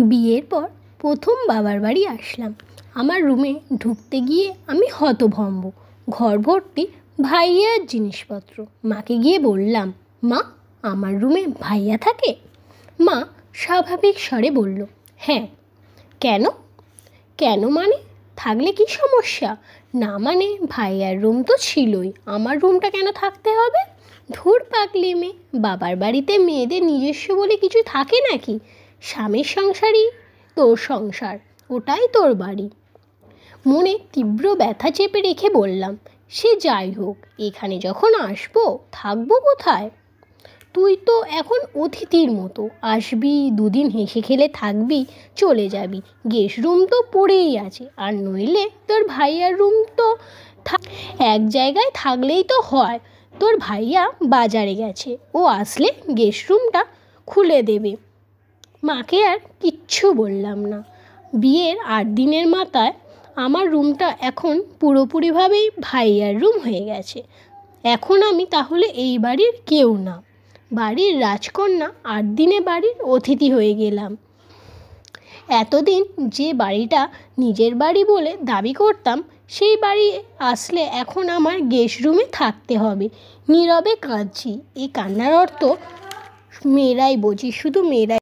বিয়ের পর প্রথম বাবার বাড়ি আসলাম। আমার রুমে ঢুকতে গিয়ে আমি হতভম্ব। ঘর ভর্তি ভাইয়ার জিনিসপত্র। মাকে গিয়ে বললাম, মা, আমার রুমে ভাইয়া থাকে? মা স্বাভাবিক স্বরে বলল, হ্যাঁ। কেন? কেন মানে থাকলে কি সমস্যা? না মানে ভাইয়ার রুম তো ছিলই, আমার রুমটা কেন থাকতে হবে? ধুর পাগলি মেয়ে, বাবার বাড়িতে মেয়েদের নিজস্ব বলে কিছু থাকে নাকি? স্বামীর সংসারই তোর সংসার, ওটাই তোর বাড়ি। মনে তীব্র ব্যথা চেপে রেখে বললাম, সে যাই হোক, এখানে যখন আসবো থাকবো কোথায়? তুই তো এখন অতিথির মতো আসবি, দুদিন হেসে খেলে থাকবি, চলে যাবি। গেস্ট রুম তো পড়েই আছে, আর নইলে তোর ভাইয়ার রুম তো এক জায়গায় থাকলেই তো হয়। তোর ভাইয়া বাজারে গেছে, ও আসলে গেস্ট রুমটা খুলে দেবে। মাকে আর কিচ্ছু বললাম না। বিয়ের 8 দিনের মাথায় আমার রুমটা এখন পুরোপুরিভাবেই ভাইয়ার রুম হয়ে গেছে। এখন আমি তাহলে এই বাড়ির কেউ না, বাড়ির রাজকন্যা, 8 দিনে বাড়ির অতিথি হয়ে গেলাম। এতদিন যে বাড়িটা নিজের বাড়ি বলে দাবি করতাম, সেই বাড়ি আসলে এখন আমার গেস্ট রুমে থাকতে হবে। নীরবে কাঁদছি। এই কান্নার অর্থ মেয়েরাই বোঝে, শুধু মেয়েরাই।